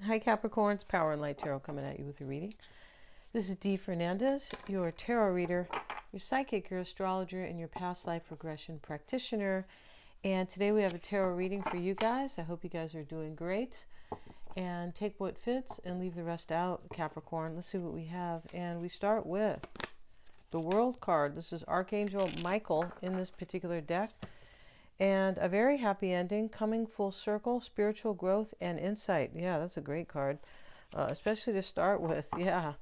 Hi Capricorns, Power and Light Tarot coming at you with your reading. This is Dee Fernandez, your tarot reader, your psychic, your astrologer, and your past life regression practitioner. And today we have a tarot reading for you guys. I hope you guys are doing great. And take what fits and leave the rest out, Capricorn. Let's see what we have. And we start with the World card. This is Archangel Michael in this particular deck. And a very happy ending, coming full circle, spiritual growth and insight. Yeah, that's a great card, especially to start with. Yeah.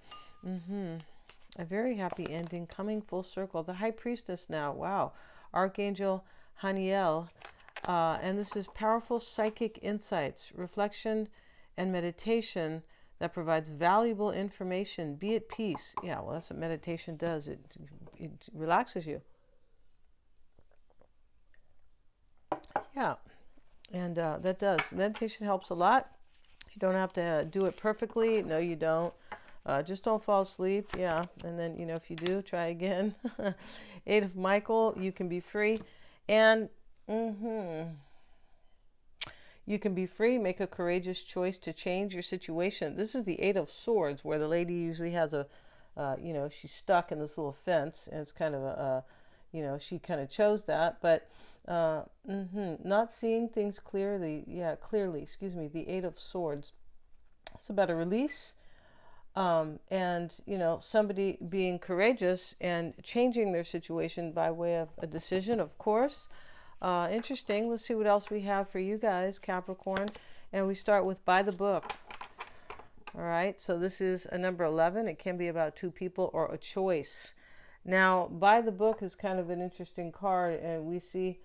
A very happy ending, coming full circle. The High Priestess now. Wow. Archangel Haniel. And this is powerful psychic insights, reflection and meditation that provides valuable information. Be at peace. Yeah, well, that's what meditation does. It relaxes you. Yeah, and that does. Meditation helps a lot. You don't have to do it perfectly. No, you don't. Just don't fall asleep. Yeah, and then, if you do, try again. Eight of Michael, you can be free. And you can be free. Make a courageous choice to change your situation. This is the Eight of Swords, where the lady usually has a, she's stuck in this little fence, and it's kind of a she kind of chose that, but not seeing things clearly. Yeah, clearly, excuse me, the Eight of Swords. It's about a release, and, somebody being courageous and changing their situation by way of a decision, of course. Interesting. Let's see what else we have for you guys, Capricorn. And we start with by the book. All right, so this is a number 11. It can be about two people or a choice. Now, by the book is kind of an interesting card, and we see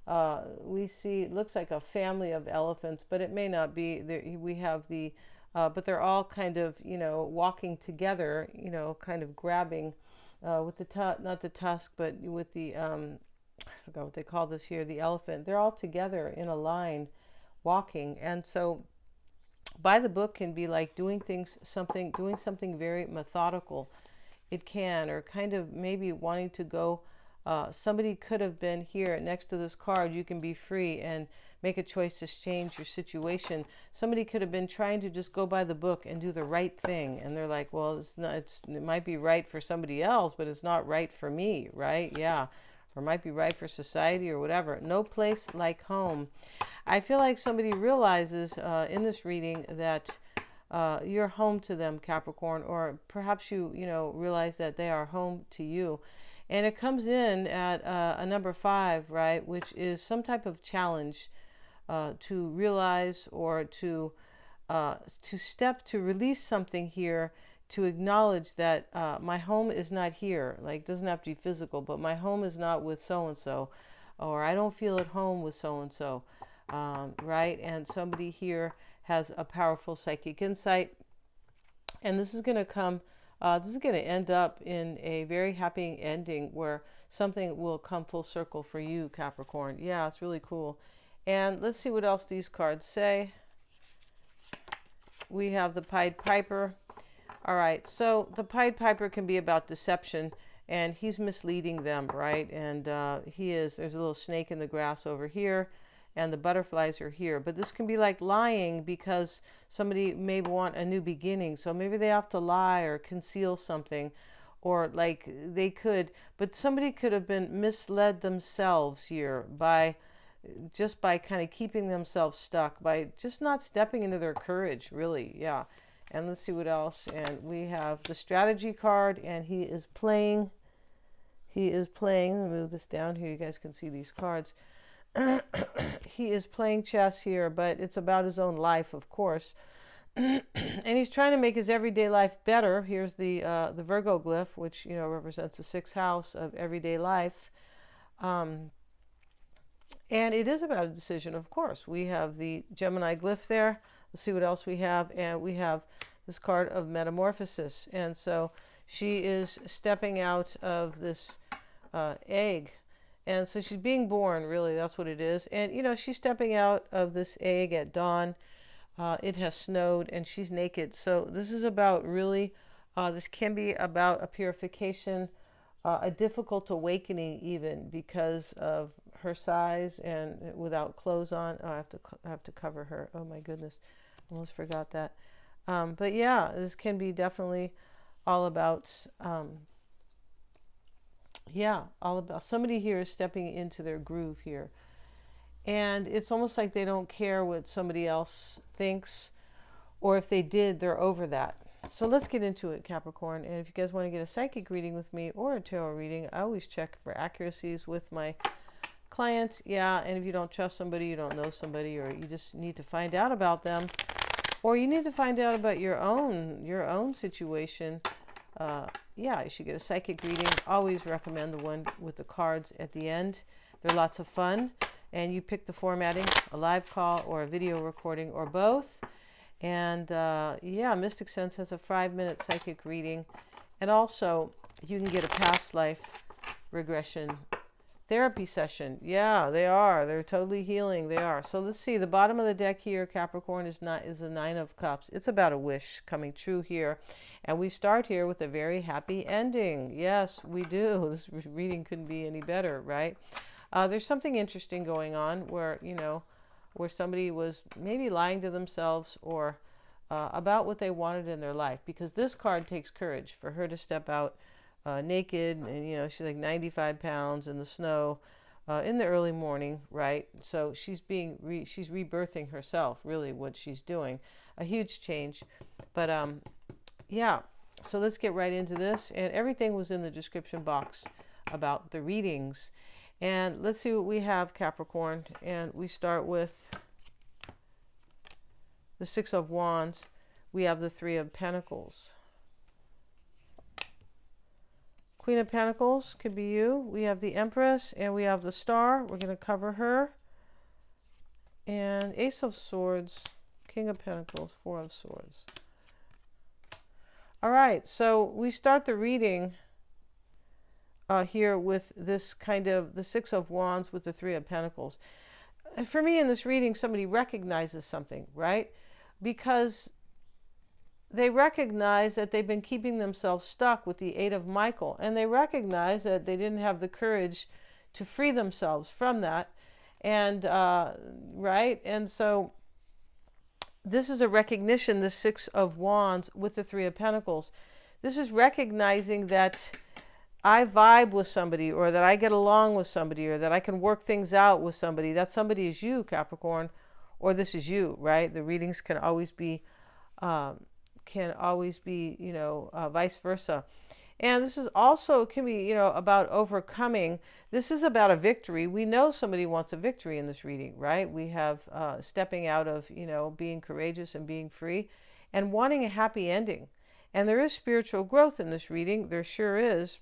it looks like a family of elephants, but it may not be. There, we have the, but they're all kind of, walking together, kind of grabbing with the not the tusk, but with the, I forgot what they call this here, the elephant. They're all together in a line, walking, and so by the book can be like doing something very methodical. It can, or kind of maybe wanting to go, somebody could have been here next to this card, you can be free and make a choice to change your situation. Somebody could have been trying to just go by the book and do the right thing, and they're like, well, it might be right for somebody else, but it's not right for me, right? Yeah, or might be right for society or whatever. No place like home. I feel like somebody realizes in this reading that you're home to them, Capricorn, or perhaps you realize that they are home to you. And it comes in at a number 5, right, which is some type of challenge to realize, or to release something here, to acknowledge that my home is not here. Like, doesn't have to be physical, but my home is not with so-and-so, or I don't feel at home with so-and-so, right? And somebody here has a powerful psychic insight, and this is going to come, this is going to end up in a very happy ending where something will come full circle for you, Capricorn. Yeah, it's really cool. And let's see what else these cards say. We have the Pied Piper. All right, so the Pied Piper can be about deception, and he's misleading them, right? And there's a little snake in the grass over here, and the butterflies are here. But this can be like lying, because somebody may want a new beginning. So maybe they have to lie or conceal something, or like they could, but somebody could have been misled themselves here by kind of keeping themselves stuck, by just not stepping into their courage, really. Yeah. And let's see what else. And we have the strategy card, and he is playing, let me move this down here, you guys can see these cards. He is playing chess here, but it's about his own life, of course. And he's trying to make his everyday life better. Here's the Virgo glyph, which represents the 6th house of everyday life. And it is about a decision, of course. We have the Gemini glyph there. Let's see what else we have. And we have this card of metamorphosis. And so she is stepping out of this egg. And so she's being born, really, that's what it is. And, she's stepping out of this egg at dawn. It has snowed, and she's naked. So this is about really, this can be about a purification, a difficult awakening even, because of her size and without clothes on. Oh, I have to cover her. Oh, my goodness. Almost forgot that. But yeah, this can be definitely all about, all about somebody here is stepping into their groove here. And it's almost like they don't care what somebody else thinks, or if they did, they're over that. So let's get into it, Capricorn. And if you guys want to get a psychic reading with me or a tarot reading, I always check for accuracies with my clients. Yeah, and if you don't trust somebody, you don't know somebody, or you just need to find out about them, or you need to find out about your own situation, yeah, you should get a psychic reading. Always recommend the one with the cards at the end. They're lots of fun. And you pick the formatting, a live call or a video recording or both. And yeah, Mystic Sense has a 5-minute psychic reading. And also, you can get a past life regression therapy session. Yeah, they are. They're totally healing. They are. So let's see. The bottom of the deck here, Capricorn, is a 9 of Cups. It's about a wish coming true here. And we start here with a very happy ending. Yes, we do. This reading couldn't be any better, right? There's something interesting going on where, where somebody was maybe lying to themselves or about what they wanted in their life. Because this card takes courage for her to step out naked, and she's like 95 pounds in the snow in the early morning, right? So she's she's rebirthing herself, really, what she's doing. A huge change. But yeah, so let's get right into this. And everything was in the description box about the readings. And let's see what we have, Capricorn. And we start with the 6 of Wands. We have the 3 of Pentacles. Queen of Pentacles could be you. We have the Empress and we have the Star. We're going to cover her. And Ace of Swords, King of Pentacles, 4 of Swords. All right, so we start the reading here with this kind of the 6 of Wands with the 3 of Pentacles. For me, in this reading, somebody recognizes something, right? Because they recognize that they've been keeping themselves stuck with the 8 of Michael, and they recognize that they didn't have the courage to free themselves from that. And right, and so this is a recognition, the 6 of Wands with the 3 of Pentacles. This is recognizing that I vibe with somebody, or that I get along with somebody, or that I can work things out with somebody. That somebody is you, Capricorn, or this is you, right? The readings can always be vice versa. And this is also, it can be, about overcoming. This is about a victory. We know somebody wants a victory in this reading, right? We have stepping out of, being courageous and being free and wanting a happy ending. And there is spiritual growth in this reading. There sure is.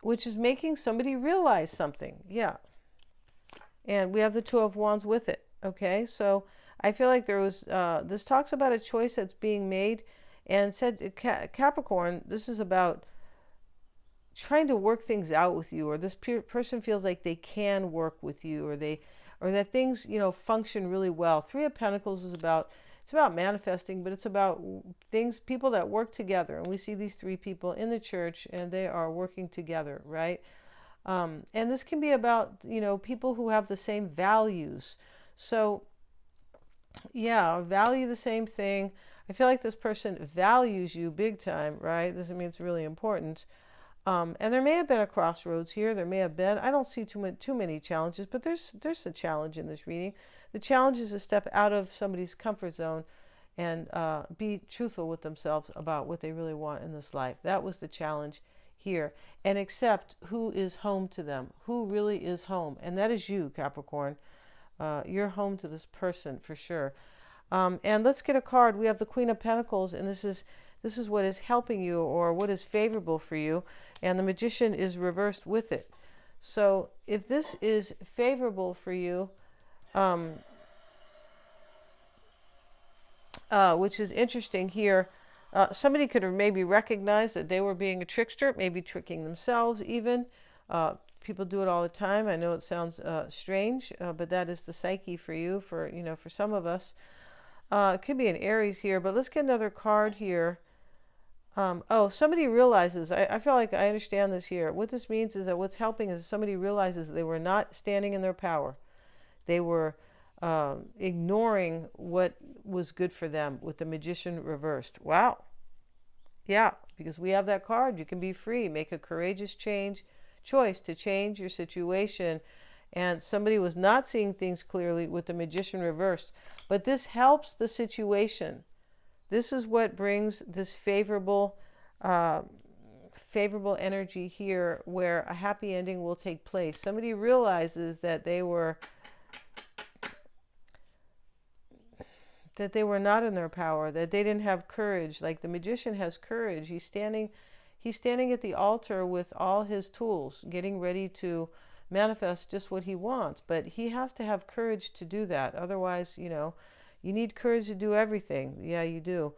Which is making somebody realize something. Yeah. And we have the 2 of Wands with it. Okay. So I feel like there was, this talks about a choice that's being made, and said, Capricorn, this is about trying to work things out with you, or this person feels like they can work with you, or that things, function really well. 3 of Pentacles is about, it's about manifesting, but it's about people that work together. And we see these 3 people in the church, and they are working together, right? And this can be about, people who have the same values. So, yeah, value the same thing. I feel like this person values you big time, right? Doesn't mean it's really important. And there may have been a crossroads here. There may have been. I don't see too many challenges, but there's a challenge in this reading. The challenge is to step out of somebody's comfort zone and be truthful with themselves about what they really want in this life. That was the challenge here. And accept who is home to them, who really is home. And that is you, Capricorn. You're home to this person for sure. And let's get a card. We have the Queen of Pentacles, and this is what is helping you, or what is favorable for you. And the Magician is reversed with it. So if this is favorable for you, which is interesting here, somebody could have maybe recognized that they were being a trickster, maybe tricking themselves even. People do it all the time. I know it sounds strange, but that is the psyche for you, for some of us. It could be an Aries here, but let's get another card here. Somebody realizes, I feel like I understand this here. What this means is that what's helping is somebody realizes they were not standing in their power. They were ignoring what was good for them with the Magician reversed. Wow. Yeah, because we have that card. You can be free. Make a courageous choice to change your situation. And somebody was not seeing things clearly with the Magician reversed. But this helps the situation. This is what brings this favorable energy here, where a happy ending will take place. Somebody realizes that they were not in their power, that they didn't have courage. Like the Magician has courage. He's standing at the altar with all his tools, getting ready to manifest just what he wants. But he has to have courage to do that. Otherwise, you need courage to do everything. Yeah, you do.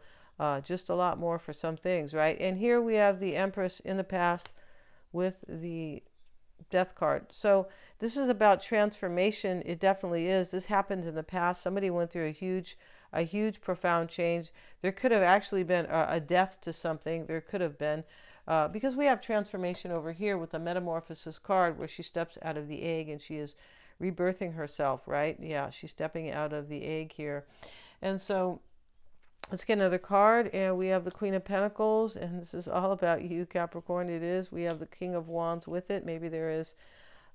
Just a lot more for some things, right? And here we have the Empress in the past with the Death card. So this is about transformation. It definitely is. This happened in the past. Somebody went through a huge, profound change. There could have actually been a death to something. There could have been, because we have transformation over here with the Metamorphosis card, where she steps out of the egg and she is rebirthing herself, right? Yeah, she's stepping out of the egg here. And so let's get another card, and we have the Queen of Pentacles, and this is all about you, Capricorn. It is. We have the King of Wands with it. Maybe there is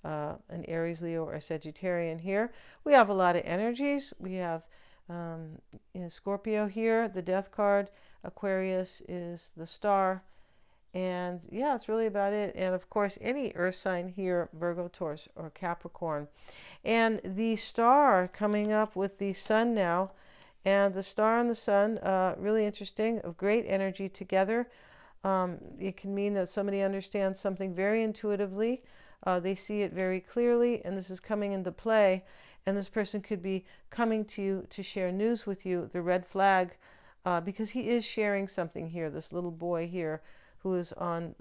an Aries, Leo, or a Sagittarian here. We have a lot of energies. We have Scorpio here, the Death card. Aquarius is the Star. And yeah, it's really about it. And of course, any earth sign here, Virgo, Taurus, or Capricorn. And the Star coming up with the Sun now. And the Star and the Sun, really interesting, of great energy together. It can mean that somebody understands something very intuitively. They see it very clearly, and this is coming into play. And this person could be coming to you to share news with you, the red flag, because he is sharing something here, this little boy here who is on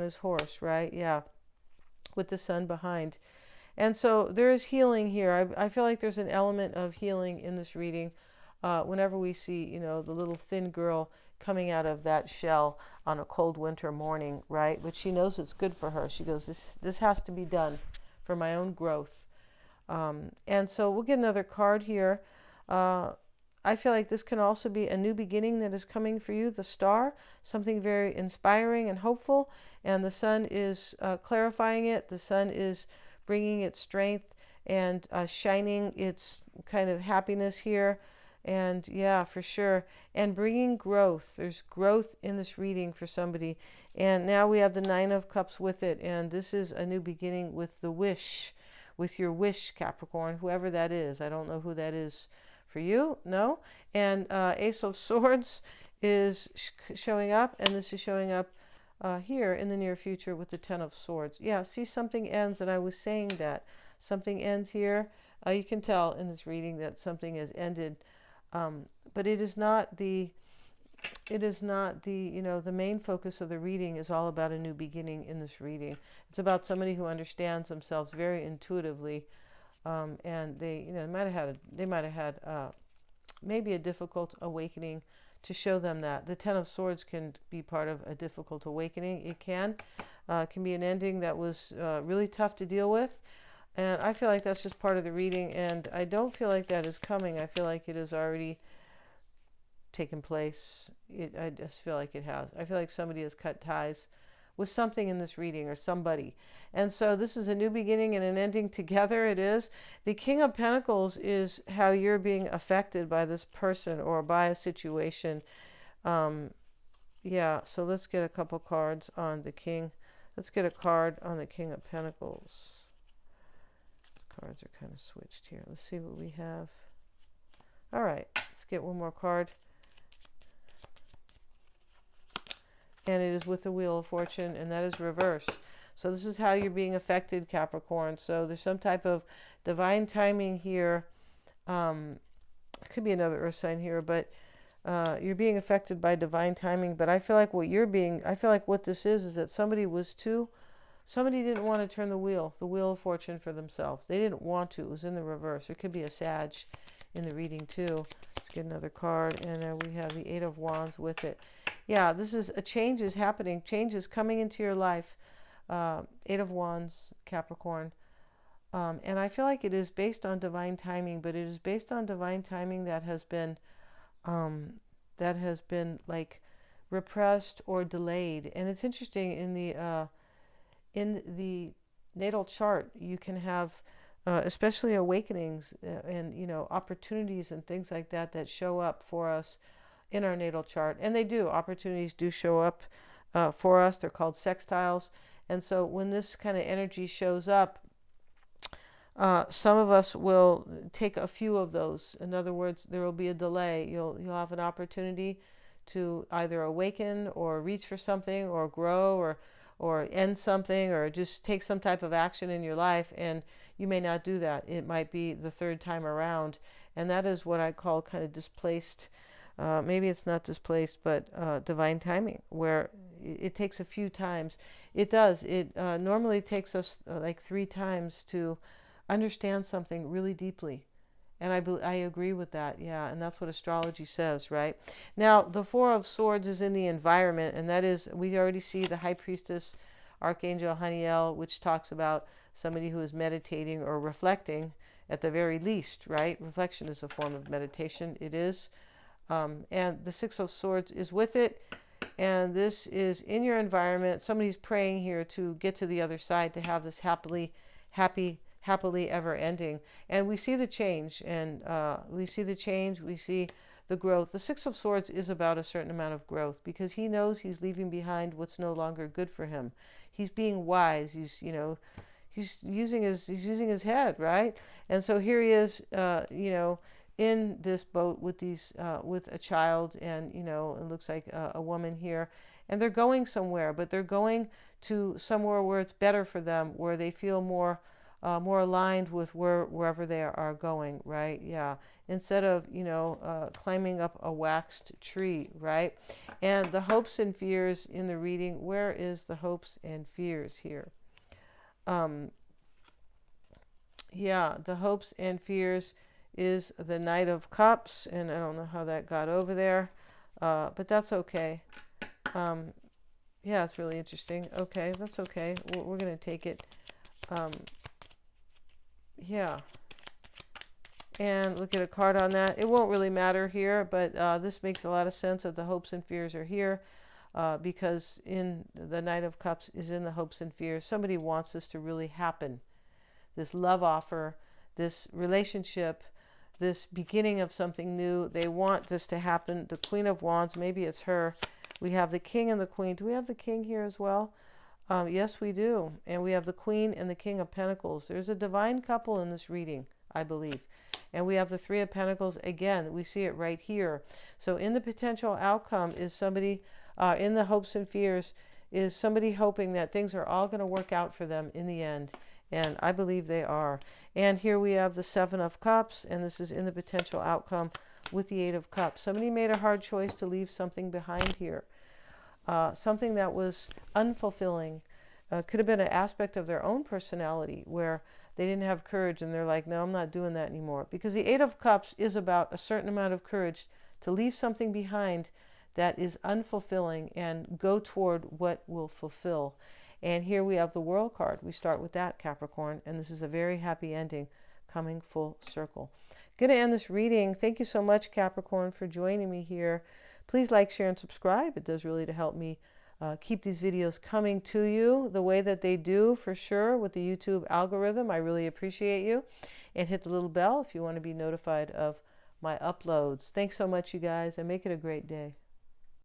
his horse, right? Yeah, with the sun behind. And so there is healing here. I feel like there's an element of healing in this reading. Whenever we see, the little thin girl coming out of that shell on a cold winter morning, right? But she knows it's good for her. She goes, this has to be done for my own growth. And so we'll get another card here. I feel like this can also be a new beginning that is coming for you, the Star, something very inspiring and hopeful. And the Sun is clarifying it. The Sun is bringing its strength and shining its kind of happiness here. And yeah, for sure. And bringing growth. There's growth in this reading for somebody. And now we have the Nine of Cups with it. And this is a new beginning with the wish, with your wish, Capricorn, whoever that is. I don't know who that is for you. No. And Ace of Swords is showing up. And this is showing up here in the near future with the Ten of Swords. Yeah, see, something ends. And I was saying that. Something ends here. You can tell in this reading that something has ended. But it is not the the main focus of the reading is all about a new beginning in this reading. It's about somebody who understands themselves very intuitively, and they might have had maybe a difficult awakening to show them that. The Ten of Swords can be part of a difficult awakening. It can be an ending that was really tough to deal with. And I feel like that's just part of the reading, and I don't feel like that is coming. I feel like it has already taken place. I just feel like it has. I feel like somebody has cut ties with something in this reading, or somebody. And so this is a new beginning and an ending together. It is. The King of Pentacles is how you're being affected by this person or by a situation. Yeah, so let's get a couple cards on the King. Let's get a card on the King of Pentacles. Cards are kind of switched here. Let's see what we have. All right, let's get one more card. And it is with the Wheel of Fortune, and that is reversed. So this is how you're being affected, Capricorn. So there's some type of divine timing here. It could be another earth sign here, but you're being affected by divine timing. But I feel like what this is that somebody didn't want to turn the Wheel of Fortune for themselves. They didn't want to. It was in the reverse. There could be a Sag in the reading too. Let's get another card, and we have the Eight of Wands with it. Yeah, this is a change is happening. Change is coming into your life. Eight of Wands, Capricorn. And I feel like it is based on divine timing, but it is based on divine timing um, that has been like repressed or delayed. And it's interesting in the natal chart, you can have especially awakenings and opportunities and things like that that show up for us in our natal chart, and they do. Opportunities do show up for us. They're called sextiles, and so when this kind of energy shows up, some of us will take a few of those. In other words, there will be a delay. You'll have an opportunity to either awaken or reach for something or grow or end something or just take some type of action in your life, and you may not do that. It might be the third time around, and that is what I call kind of displaced. Maybe it's not displaced, but divine timing, where it takes a few times. It does. It normally takes us like 3 times to understand something really deeply. And I agree with that, yeah, and that's what astrology says, right? Now, the Four of Swords is in the environment, and that is, we already see the High Priestess, Archangel Haniel, which talks about somebody who is meditating or reflecting at the very least, right? Reflection is a form of meditation, it is. And the Six of Swords is with it, and this is in your environment. Somebody's praying here to get to the other side, to have this happily ever ending. And we see the change, and we see the growth. The Six of Swords is about a certain amount of growth, because he knows he's leaving behind what's no longer good for him. He's being wise. He's using his head, right? And so here he is, in this boat with with a child, and it looks like a woman here, and they're going somewhere, but they're going to somewhere where it's better for them, where they feel more aligned with wherever they are going, right? Yeah. Instead of, climbing up a waxed tree, right? And the hopes and fears in the reading, where is the hopes and fears here? Yeah, the hopes and fears is the Knight of Cups, and I don't know how that got over there, but that's okay. Yeah, it's really interesting. Okay, that's okay. We're going to take it. Yeah. And look at a card on that. It won't really matter here, but this makes a lot of sense that the hopes and fears are here, because in the Knight of Cups is in the hopes and fears. Somebody wants this to really happen. This love offer, this relationship, this beginning of something new. They want this to happen. The Queen of Wands, maybe it's her. We have the King and the Queen. Do we have the King here as well? Yes, we do. And we have the Queen and the King of Pentacles. There's a divine couple in this reading, I believe. And we have the Three of Pentacles. Again, we see it right here. So in the potential outcome is somebody, in the hopes and fears, is somebody hoping that things are all going to work out for them in the end. And I believe they are. And here we have the Seven of Cups, and this is in the potential outcome with the Eight of Cups. Somebody made a hard choice to leave something behind here. Something that was unfulfilling. Could have been an aspect of their own personality where they didn't have courage, and they're like, no, I'm not doing that anymore. Because the Eight of Cups is about a certain amount of courage to leave something behind that is unfulfilling and go toward what will fulfill. And here we have the World card. We start with that, Capricorn, and this is a very happy ending coming full circle. Going to end this reading. Thank you so much, Capricorn, for joining me here. Please like, share, and subscribe. It does really to help me keep these videos coming to you the way that they do, for sure, with the YouTube algorithm. I really appreciate you. And hit the little bell if you want to be notified of my uploads. Thanks so much, you guys, and make it a great day.